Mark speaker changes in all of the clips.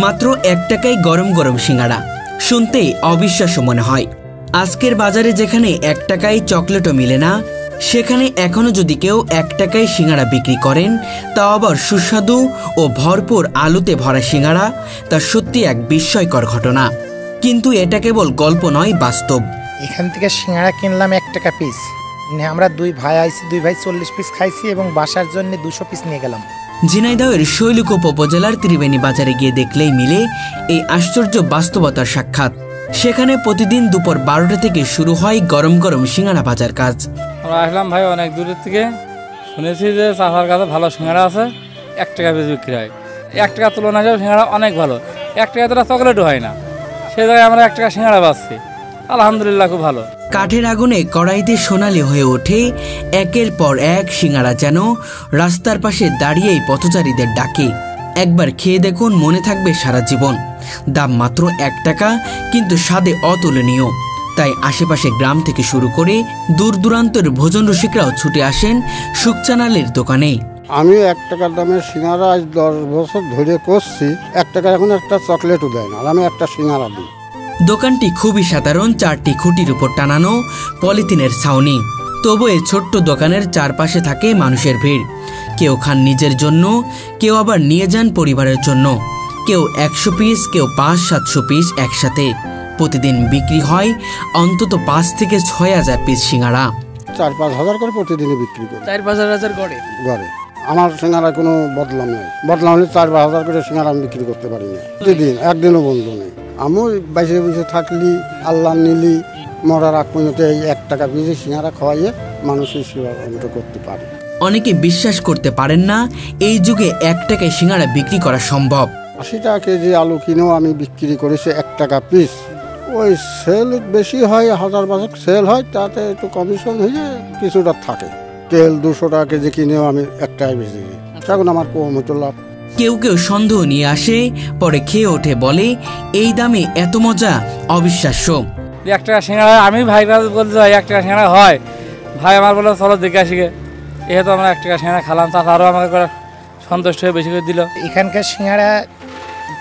Speaker 1: মাত্র 1 টাকায় গরম গরম সিঙ্গাড়া, শুনতেই অবিশ্বাস্য মনে হয়। আজকের বাজারে যেখানে 1 টাকায় চকলেটও মিলে না, সেখানে এখনো যদি কেউ 1 টাকায় সিঙ্গাড়া বিক্রি করেন, তা আবার সুস্বাদু ও ভরপুর আলুতে ভরা সিঙ্গাড়া, তা সত্যি এক বিস্ময়কর ঘটনা। কিন্তু এটা কেবল গল্প নয়, বাস্তব।
Speaker 2: এখান থেকে সিঙ্গাড়া কিনলাম 1 টাকা পিস। আমরা 2 ভাই আইছি, 2 ভাই 40 পিস খাইছি এবং বাসার জন্য 200 পিস নিয়ে গেলাম।
Speaker 1: ঝিনাইদহের শৈলকুপ উপজেলার ত্রিবেণী বাজারে গিয়ে দেখলেই মিলে এই আশ্চর্য বাস্তবতার সাক্ষাৎ। সেখানে প্রতিদিন দুপুর 12টা থেকে শুরু হয় গরম গরম সিঙ্গাড়া ভাজার কাজ।
Speaker 3: আমরা আসলাম ভাই অনেক দূরের থেকে, শুনেছি যে চাচার কাছে ভালো সিঙ্গাড়া আছে, 1 টাকা পিস বিক্রি হয়। 1 টাকা তুলনায় সিঙ্গাড়া অনেক ভালো। 1 টাকা তোরা চকলেটও হয় না, সেই জায়গায় আমরা 1 টাকা সিঙ্গাড়া পাচ্ছি, আলহামদুলিল্লাহ খুব ভালো।
Speaker 1: কাঠের আগুনে কড়াইতে সোনালি হয়ে ওঠে একের পর এক সিঙ্গাড়া, যেন রাস্তার পাশে দাঁড়িয়েই পথচারীদের ডাকে। একবার খেয়ে দেখুন, মনে থাকবে সারা জীবন। দাম মাত্র 1 টাকা, কিন্তু স্বাদে অতুলনীয়। তাই আশেপাশে গ্রাম থেকে শুরু করে দূর দূরান্তের ভোজন রসিকরাও ছুটে আসেন সুখচানালের দোকানে।
Speaker 4: আমি 1 টাকার দামের সিঙ্গারা আজ 10 বছর ধরে করছি। 1 টাকা এখন একটা চকলেটও দেয় না, আর আমি একটা সিঙ্গারা দিই।
Speaker 1: দোকানটি খুবই সাধারণ, 4টি খুঁটির উপর টানানো পলিথিনের ছাউনি। তবু এই ছোট্ট দোকানের চারপাশে থাকে মানুষের ভিড়। কেউ খান নিজের জন্য, কেউ আবার নিয়ে যান পরিবারের জন্য, কেউ 100 পিস, কেউ 500-700 পিস একসাথে। প্রতিদিন বিক্রি হয় অন্তত 5 থেকে 6,000 পিস সিঙ্গাড়া।
Speaker 4: 4-5 হাজার করে প্রতিদিনই বিক্রি করি।
Speaker 1: 4-5 হাজার গড়ে
Speaker 4: আমার সিঙ্গারা কোনো বদলাম নেই। বদলাম হলে 4-5 হাজার করে সিঙ্গারা আমি বিক্রি করতে পারি না। প্রতিদিন একদিনও বন্ধ নেই। আমি বাইসে বসে থাকলি, আল্লাহ নিলি, মরার আগ পর্যন্ত এই 1 টাকা পিসে সিঙ্গারা খাওয়াইয়ে মানুষের সেবা করতে পারি।
Speaker 1: অনেকে বিশ্বাস করতে পারেন না এই যুগে 1 টাকায় সিঙ্গাড়া বিক্রি করা সম্ভব।
Speaker 4: 80 টাকা কেজি আলু কিনেও আমি বিক্রি করেছি 1 টাকা পিস। ওই সেল বেশি হয়, 1000-1200 সেল হয়, তাতে একটু কমিশন হয়ে কিছুটা থাকে। তেল 200 টাকা কেজি কিনেও আমি 1 টাকায় বেশি দিই, তখন আমার কম হতো লাভ।
Speaker 1: কেউ কেউ সন্দেহ নিয়ে আসে, পরে খেয়ে ওঠে, বলে এই দামে এত মজা, অবিশ্বাস্য।
Speaker 3: 1 টাকা সিঙ্গাড়া আমি ভাই বলতে যাই 1 টাকা সিঙ্গাড়া হয়, ভাই আমার বলে চলো দেখে আসি। এহেতু আমরা 1 টাকা সিঙ্গাড়া খেলাম, চাচা আরও আমাকে করে সন্তুষ্ট হয়ে বেশি করে দিল।
Speaker 2: এখানকার সিঙ্গাড়া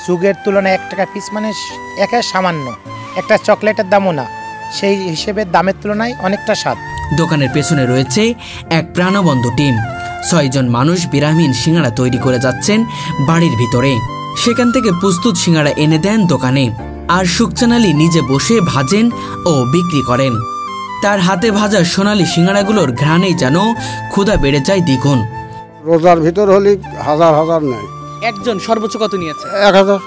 Speaker 2: যুগের তুলনায় 1 টাকা পিস মানে একের সামান্য, একটা চকলেটের দামও না, সেই হিসেবে দামের তুলনায় অনেকটা স্বাদ।
Speaker 1: দোকানের পেছনে রয়েছে এক প্রাণবন্ত টিম। 6 জন মানুষ বিরামহীন সিঙ্গাড়া তৈরি করে যাচ্ছেন বাড়ির ভিতরে। সেখান থেকে প্রস্তুত সিঙ্গাড়া এনে দেন দোকানে, আর সুখচানালি নিজে বসে ভাজেন ও বিক্রি করেন। তার হাতে ভাজা সোনালি সিঙ্গাড়াগুলোর ঘ্রাণেই যেন ক্ষুধা বেড়ে যায় দ্বিগুণ।
Speaker 4: রোজার ভিতর হলে হাজার নেয়।
Speaker 1: একজন সর্বোচ্চ কত নিয়েছে?
Speaker 4: 1000।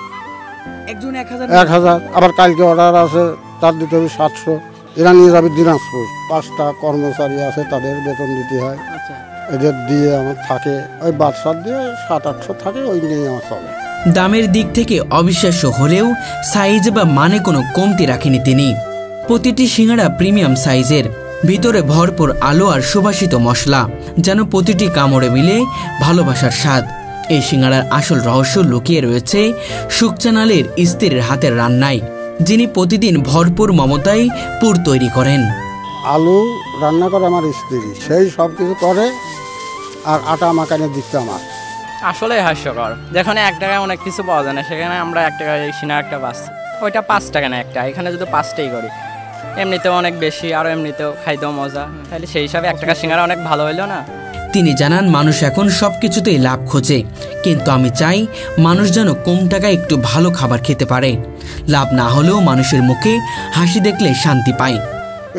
Speaker 1: একজন
Speaker 4: 1000। আবার কালকে অর্ডার আছে, তার দিতে হবে 700। এরা নিয়ে যাবে দিনাজপুর। 5টা কর্মচারী আছে, তাদের বেতন দিতে হয়। এদের দিয়ে আমার থাকে ওই বাদশার দিয়ে 700-800 থাকে, ওই নিয়েই আমার চলে।
Speaker 1: দামের দিক থেকে অবিশ্বাস্য হলেও সাইজ বা মানে কোনো কমতি রাখেনি তিনি। প্রতিটি সিঙ্গাড়া প্রিমিয়াম সাইজের, ভিতরে ভরপুর আলো আর সুবাসিত মশলা, যেন প্রতিটি কামড়ে মিলে ভালোবাসার স্বাদ। এই সিঙ্গাড়ার আসল রহস্য লুকিয়ে রয়েছে সুখচানালের স্ত্রীর হাতের রান্নায়, যিনি প্রতিদিন ভরপুর মমতায় পুর তৈরি করেন।
Speaker 4: আলু রান্না করে আমার স্ত্রী, সেই সব কিছু করে, আর আটা মাখানে দিচ্ছে আমার।
Speaker 5: আসলে হাস্যকর, যেখানে 1 টাকায় অনেক কিছু পাওয়া যায় না, সেখানে আমরা 1 টাকায় সিঙ্গাড়া একটা পাচ্ছি। ওইটা 5 টাকা না একটা, এখানে যদি 5টাই করি, এমনিতেও অনেক বেশি, আর এমনিতেও খাইতেও মজা, তাহলে সেই হিসাবে 1 টাকা সিঙ্গাড়া অনেক ভালো হইলো না।
Speaker 1: তিনি জানান, মানুষ এখন সবকিছুতেই লাভ খোঁজে, কিন্তু আমি চাই মানুষ যেন কম টাকায় একটু ভালো খাবার খেতে পারে। লাভ না হলেও মানুষের মুখে হাসি দেখলে শান্তি পায়।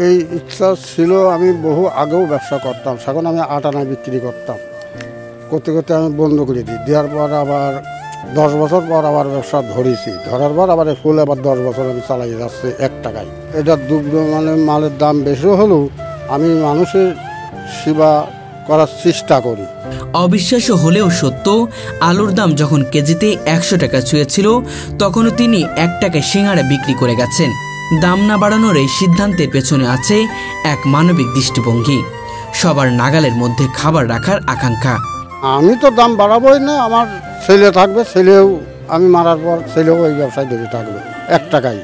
Speaker 4: এই ইচ্ছা ছিল, আমি বহু আগেও ব্যবসা করতাম, সেখন আমি আটা না বিক্রি করতাম। করতে করতে আমি বন্ধ করে দিই। দেওয়ার পর আবার 10 বছর পর আবার ব্যবসা ধরেছি। ধরার পর আবার ফুল আবার 10 বছর আমি চালাই যাচ্ছি 1 টাকায়। এটা দুগ্ধ মানে মালের দাম বেশি হলেও আমি মানুষের সেবা করার চেষ্টা করি।
Speaker 1: অবিশ্বাস্য হলেও সত্য, আলুর দাম যখন কেজিতে 100 টাকা ছুঁয়েছিল, তখনও তিনি 1 টাকায় সিঙ্গাড়া বিক্রি করে গেছেন। দাম না বাড়ানোর এই সিদ্ধান্তের পেছনে আছে এক মানবিক দৃষ্টিভঙ্গি, সবার নাগালের মধ্যে খাবার রাখার আকাঙ্ক্ষা।
Speaker 4: আমি তো দাম বাড়াবোই না, আমার ছেলে থাকবে, ছেলেও আমি মারার পর ছেলেও ওই ব্যবসায় ধরে থাকবে 1 টাকায়।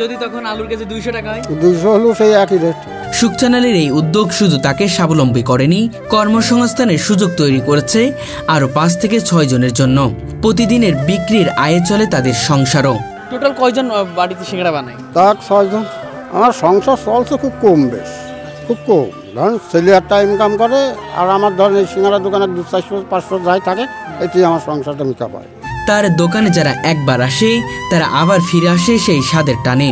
Speaker 6: যদি তখন আলুর কেজি 200 টাকা হয়,
Speaker 4: 200 হলেও সেই একই রেট।
Speaker 1: সুখচান আলীর এই উদ্যোগ শুধু তাকে স্বাবলম্বী করেনি, কর্মসংস্থানের সুযোগ তৈরি করেছে আরও 5 থেকে 6 জনের জন্য। প্রতিদিনের বিক্রির আয়ে চলে তাদের সংসারও।
Speaker 6: টোটাল কয়জন বাড়িতে সিঙ্গাড়া বানায়?
Speaker 4: তাক 6 জন। আমার সংসার চলছে খুব কম, বেশ খুব কম। ধরেন ছেলে একটা ইনকাম করে, আর আমার ধরেন এই সিঙ্গাড়া দোকানে 200-400-500 যাই থাকে, এটি আমার সংসারটা মিটা পায়।
Speaker 1: তার দোকানে যারা একবার আসে তারা আবার ফিরে আসে সেই স্বাদের টানে।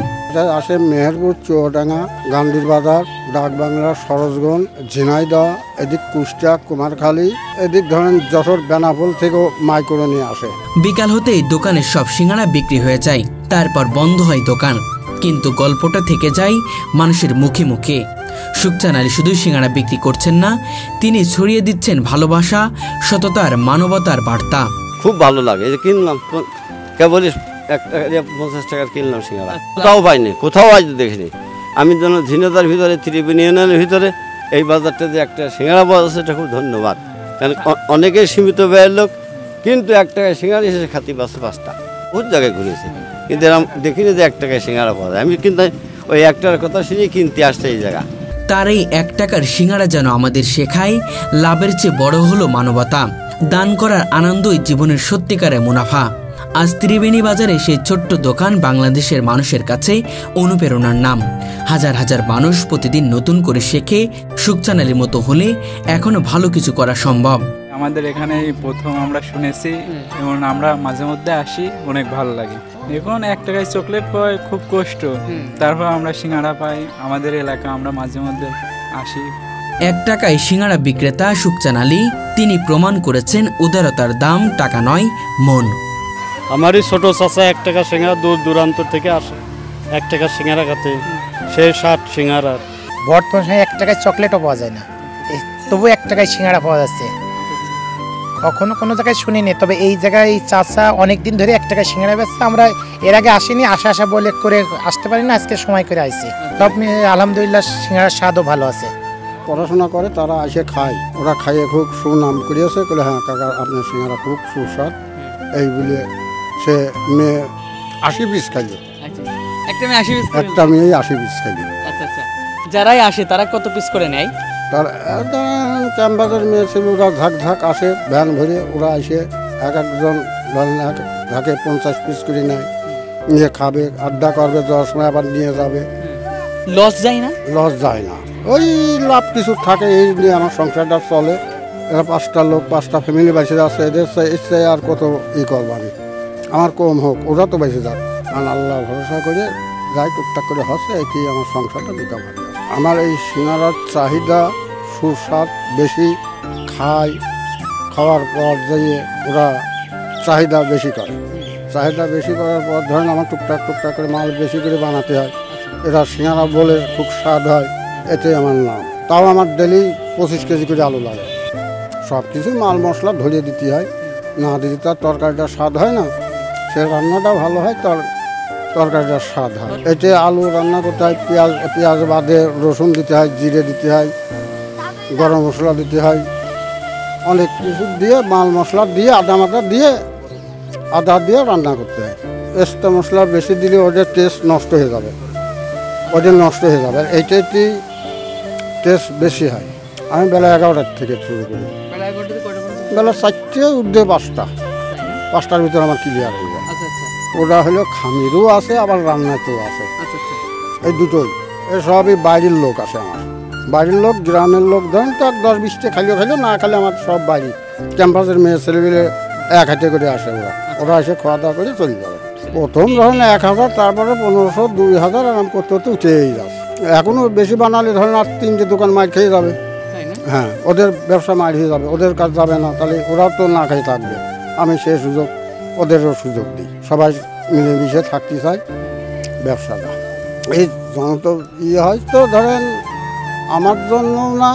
Speaker 4: আসে মেহেরপুর, চুয়াডাঙ্গা, গান্ধীর বাজার, ডাকবাংলা, সরোজগঞ্জ, ঝিনাইদহ, এদিক কুষ্টিয়া, কুমারখালী, এদিক ধরেন যশোর, বেনাপোল থেকেও মাই করে নিয়ে আসে।
Speaker 1: বিকাল হতেই দোকানের সব সিঙ্গাড়া বিক্রি হয়ে যায়, তারপর বন্ধ হয় দোকান। কিন্তু গল্পটা থেকে যায় মানুষের মুখে মুখে। সুখচান আলী শুধু সিঙ্গাড়া বিক্রি করছেন না, তিনি ছড়িয়ে দিচ্ছেন ভালোবাসা, সততার, মানবতার বার্তা।
Speaker 7: খুব ভালো লাগে, এই যে কিনলাম, কে বলিস 1 টাকা দিয়ে 50 টাকার কিনলাম সিঙ্গাড়া, কোথাও পাইনি, কোথাও আজ দেখিনি। আমি যেন ঝিনাইদহের ভিতরে, ত্রিবেণী ইউনিয়নের ভিতরে এই বাজারটা যে একটা সিঙ্গাড়া পাওয়া যাচ্ছে, এটা খুব ধন্যবাদ। কারণ অনেকেই সীমিত ব্যয়ের লোক, কিন্তু 1 টাকায় সিঙ্গাড়া এসে খাতি পাচ্ছে 5টা। বহুত জায়গায় ঘুরেছি, কিন্তু এরকম দেখিনি যে 1 টাকায় সিঙ্গাড়া পাওয়া যায়। আমি কিন্তু ওই 1 টাকার কথা শুনে কিনতে আসছে এই জায়গা।
Speaker 1: তার এই 1 টাকার সিঙ্গাড়া যেন আমাদের শেখায়, লাভের চেয়ে বড় হলো মানবতা। দান করার আনন্দই জীবনের সত্যিকারের মুনাফা। আজ ত্রিবেণী বাজারে সেই ছোট্ট দোকান বাংলাদেশের মানুষের কাছে অনুপ্রেরণার নাম। হাজার হাজার মানুষ প্রতিদিন নতুন করে শেখে, সুখচান আলীর মতো হলে এখনো ভালো কিছু করা সম্ভব।
Speaker 3: আমাদের এখানে প্রথম আমরা শুনেছি এবং আমরা মাঝে মধ্যে আসি, অনেক ভালো লাগে। এখন 1 টাকায় চকলেট পাই, খুব কষ্ট, তারপর আমরা সিঙ্গাড়া পাই আমাদের এলাকা, আমরা মাঝে মধ্যে আসি।
Speaker 1: 1 টাকায় সিঙ্গাড়া বিক্রেতা সুখচান আলী, তিনি প্রমাণ করেছেন উদারতার দাম টাকা নয়, মন।
Speaker 8: আমারই ছোট চাচা 1 টাকা সিঙ্গাড়া দূর দূরান্ত থেকে আসে 1 টাকা সিঙ্গাড়া খাতে, সে 60 সিঙ্গাড়া।
Speaker 2: বর্তমান সময়ে 1 টাকায় চকলেটও পাওয়া যায় না, তবু 1 টাকায় সিঙ্গাড়া পাওয়া যাচ্ছে। কখনো কোনো জায়গায় শুনিনি, তবে এই জায়গায় চাচা অনেকদিন ধরে 1 টাকায় সিঙ্গাড়া বেচছে। আমরা এর আগে আসিনি, আশা বলে করে আসতে পারি না, আজকে সময় করে আইছি। সব আলহামদুলিল্লাহ সিঙ্গাড়ার স্বাদও ভালো আছে।
Speaker 4: পড়াশোনা করে তারা এসে খায়, ওরা খাইয়ে খুব সুনাম করিয়েছে, বলে হ্যাঁ কাকা আপনার সিঙ্গাড়া খুব সুস্বাদ, এই বলে সে মেয়ে 80 পিস খাইল।
Speaker 6: একটা মেয়ে 80 পিস?
Speaker 4: একটা মেয়ে 80 পিস খাইল।
Speaker 6: আচ্ছা আচ্ছা, যারাই আসে তারা কত পিস করে নেয়?
Speaker 4: তার ক্যাম্পাসের মেয়ে ছিল, ওরা ঝাঁক ঝাঁক আসে ভ্যান ভরে, ওরা এসে এক একজন ধরেন এক ঝাঁকে 50 পিস করে নেয়, নিয়ে খাবে, আড্ডা করবে, 10 সময় আবার নিয়ে যাবে।
Speaker 6: লস যায় না?
Speaker 4: লস যায় না, ওই লাভ কিছু থাকে, এই নিয়ে আমার সংসারটা চলে। এরা 5টা লোক, 5টা ফ্যামিলি বেঁচে যাচ্ছে, এদের ইচ্ছে আর কত করবো আমি, আমার কম হোক, ওরা তো বেঁচে যাক। কারণ আল্লাহ ভরসা করে যাই টুকটাক করে হচ্ছে, এটি আমার সংসারটা বিকা পারে। আমার এই সিঙ্গাড়ার চাহিদা সুস্বাদ বেশি, খাওয়ার পর যেয়ে ওরা চাহিদা বেশি করে। চাহিদা বেশি করার পর ধরেন আমার টুকটাক করে মাল বেশি করে বানাতে হয়। এরা সিঙ্গাড়া বলে খুব স্বাদ হয়, এতে আমার নাম। তাও আমার ডেলি 25 কেজি করে আলু লাগে। সব কিছু মাল মশলা ধরিয়ে দিতে হয়, না দিতে তার তরকারিটা স্বাদ হয় না, সে রান্নাটা ভালো হয়, তরকারিটার স্বাদ হয়। এতে আলু রান্না করতে হয়, পেঁয়াজ বাদে রসুন দিতে হয়, জিরে দিতে হয়, গরম মশলা দিতে হয়, অনেক কিছু দিয়ে মাল মশলা দিয়ে আদা দিয়ে রান্না করতে হয়। এক্সট্রা মশলা বেশি দিলে ওদের টেস্ট নষ্ট হয়ে যাবে, এইটাই টেস্ট বেশি হয়। আমি বেলা 11টার থেকে শুরু করি, বেলা 4টে উঠে 5টার ভিতরে আমার ক্লিয়ার হয়ে যায়। ওটা হলো খামিরও আছে, আবার রান্নাতেও আছে, এই দুটোই। সবই বাইরের লোক আসে, আমার বাড়ির লোক, গ্রামের লোক ধরেন তো 10-20টা খাইলেও না খাইলে আমার সব বাড়ি ক্যাম্পাসের মেয়ে ছেলেমেয়ে 1 হাতে করে আসে, ওরা এসে খাওয়া দাওয়া করে চলে যাবে। প্রথম ধরেন 1000, তারপরে 1500, 2000 আরাম করতে উঠেই যাবে। এখনও বেশি বানালে ধরেন আর 3টে দোকান মার খেয়ে যাবে। হ্যাঁ, ওদের ব্যবসা মার হয়ে যাবে, ওদের কাজ যাবে না, তাহলে ওরাও তো না খেয়ে থাকবে। আমি সেই সুযোগ ওদেরও সুযোগ দিই, সবাই মিলেমিশে থাকতে চাই ব্যবসাটা। এই যত হয় তো ধরেন আমার জন্য না,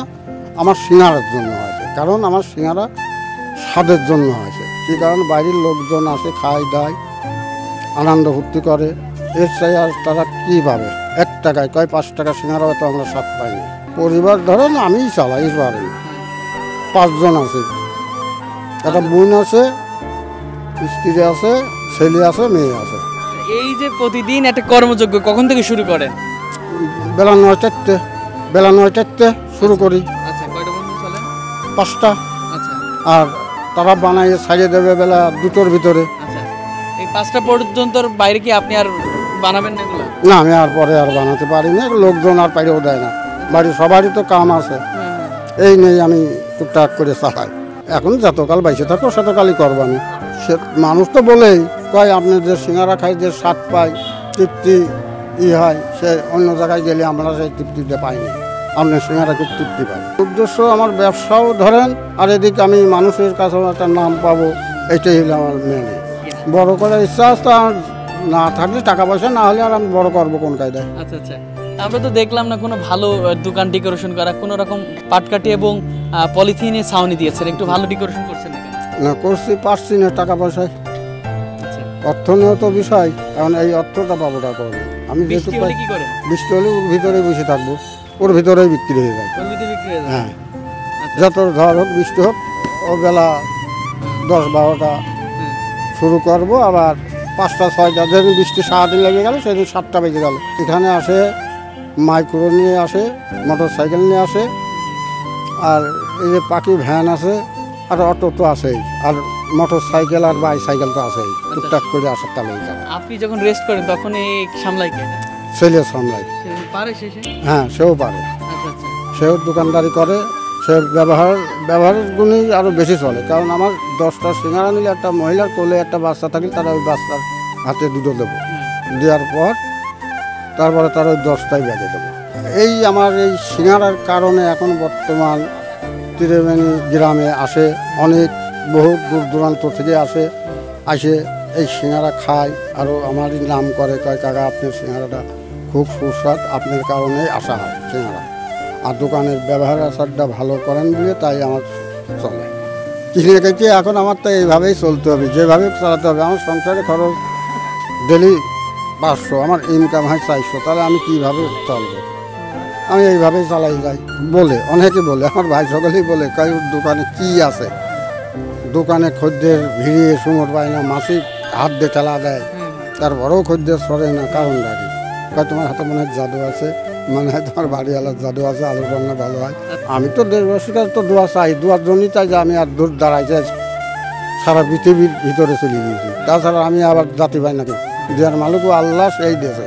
Speaker 4: আমার সিঙ্গাড়ার জন্য হয়েছে, কারণ আমার সিঙ্গাড়া স্বাদের জন্য হয়েছে। কী কারণ বাইরের লোকজন আসে, খায় দায়, আনন্দ ফুর্তি করে, এর চাই আর তারা কী পাবে? 1 টাকায় 5 টাকা সিঙ্গাড়া হয়তো আমরা স্বাদ পাইনি। পরিবার ধরেন আমিই চালাই, পারি 5 জন আছে, একটা বোন আছে, স্ত্রী আছে, ছেলে আছে, মেয়ে আছে।
Speaker 6: এই যে প্রতিদিন একটা কর্মযজ্ঞ কখন থেকে শুরু করেন?
Speaker 4: বেলা 9টাতে। বেলা 9টাতে শুরু করি,
Speaker 6: আচ্ছা কয়টা পর্যন্ত চলে?
Speaker 4: 5টা।
Speaker 6: আচ্ছা
Speaker 4: আর তারা বানাইয়ে ছাড়িয়ে দেবে বেলা 2টোর ভিতরে।
Speaker 6: আচ্ছা, এই 5টা পর্যন্তর বাইরে কি আপনি আর বানাবেন না এগুলো?
Speaker 4: না, আমি আর পরে আর বানাতে পারি না, লোকজন আর পাইরেও দেয় না, বাড়ির সবারই তো কাম আছে, এই নেই আমি টুকটাক করে চালাই। এখন যতকাল বাইসে থাকো ততকালই করবো আমি। সে মানুষ তো বলেই কয় আপনি যে সিঙ্গারা খাই যে স্বাদ পাই, তৃপ্তি হয়, সে অন্য জায়গায় গেলে আমরা সেই তৃপ্তিটা পাইনি, আপনার সিঙ্গারা খুব তৃপ্তি পাই। উদ্দেশ্য আমার ব্যবসাও ধরেন, আর এদিকে আমি মানুষের কাছে একটা নাম পাবো, এটাই হলো আমার মেন। বড় করার ইচ্ছা আছে, আর না থাকলে টাকা পয়সা না হলে আর আমি বড় করবো কোন কায়দায়।
Speaker 6: আচ্ছা আচ্ছা, আমরা তো দেখলাম না কোনো ভালো দোকান ডেকোরেশন করা, কোনো রকম পাটকাঠি এবং পলিথিনে ছাউনি দিয়েছেন, একটু ভালো ডেকোরেশন করছেন না কেন?
Speaker 4: না করছি, পারছি না টাকা পয়সায়,
Speaker 6: আচ্ছা,
Speaker 4: অর্থ নিয়েও তো বিষয়, এখন এই অর্থটা পাবো টাকা আমি যেহেতু
Speaker 6: বৃষ্টি হলে কি করেন?
Speaker 4: বৃষ্টি হলে ওর ভিতরেই বসে থাকবো, ওর ভিতরেই বিক্রি হয়ে যায়।
Speaker 6: ওর ভিতরে বিক্রি হয়ে যায়?
Speaker 4: হ্যাঁ,
Speaker 6: আচ্ছা,
Speaker 4: যত ঝড় হোক বৃষ্টি হোক, ও বেলা 10-12টা
Speaker 6: হুম।
Speaker 4: শুরু করবো, আবার 5টা-6টা, যেদিন বৃষ্টি সারাদিন লেগে গেল সেদিন 7টা বেজে গেল। এখানে আসে মাইক্রো নিয়ে আসে, মোটর সাইকেল নিয়ে আসে, আর এই যে পাখি ভ্যান আছে, আর অটো তো আছেই, আর মোটর সাইকেল আর বাইসাইকেল তো আছেই, টুকটাক করে আসার তালেই যাবে।
Speaker 6: আপনি যখন রেস্ট করেন তখন এই সামলাই কে?
Speaker 4: ছেলে সামলাই।
Speaker 6: সে পারে শেষে?
Speaker 4: হ্যাঁ, সেও পারে,
Speaker 6: আচ্ছা আচ্ছা,
Speaker 4: সেও দোকানদারি করে, সে ব্যবহারের গুণই আরও বেশি চলে। কারণ আমার 10টা সিঙ্গারা নিলে একটা মহিলার কোলে একটা বাচ্চা থাকলে তারা ওই বাচ্চার হাতে দুটো দেবো, দেওয়ার পর তারপরে তার ওই 10টাই বেঁধে দেবো। এই আমার এই সিঙ্গারার কারণে এখন বর্তমান ত্রিবেণী গ্রামে আসে অনেক, বহু দূর দূরান্ত থেকে আসে এই সিঙ্গারা খায়, আরও আমারই নাম করে, কয় কাকা আপনার সিঙ্গারাটা খুব সুস্বাদ, আপনার কারণেই আসা হয় সিঙ্গারা, আর দোকানের ব্যবহার আচারটা ভালো করেন বলে তাই আমার চলে। কিনে কেটে এখন আমার তো এইভাবেই চলতে হবে, যেভাবে চালাতে হবে। আমার সংসারে খরচ ডেলি 500, আমার ইনকাম হয় 400, তাহলে আমি কীভাবে চলবো? আমি এইভাবেই চালাই যাই বলে, অনেকে বলে, আমার ভাই সকলেই বলে, কয় দোকানে কি আছে, দোকানে খদ্দের ভিড়িয়ে সুমোর পায় না, মাসিক হাত দিয়ে চালা দেয়, তারপরেও খদ্দের সরে না, কারণ ডাকি কয় তোমার হাতে মনে হয় জাদু আছে, মনে হয় তোমার বাড়িওয়ালার জাদু আছে, আলু রান্না ভালো হয়। আমি তো দেশবাসীর কাছে তো দোয়া চাই, দোয়ার জন্যই চাই যে আমি আর দূর দাঁড়াই যাই, সারা পৃথিবীর ভিতরে চলে গিয়েছি, তাছাড়া আমি আবার জাতি পাই নাকি, দেওয়ার মালিকও আল্লাহ, সেই দেশে।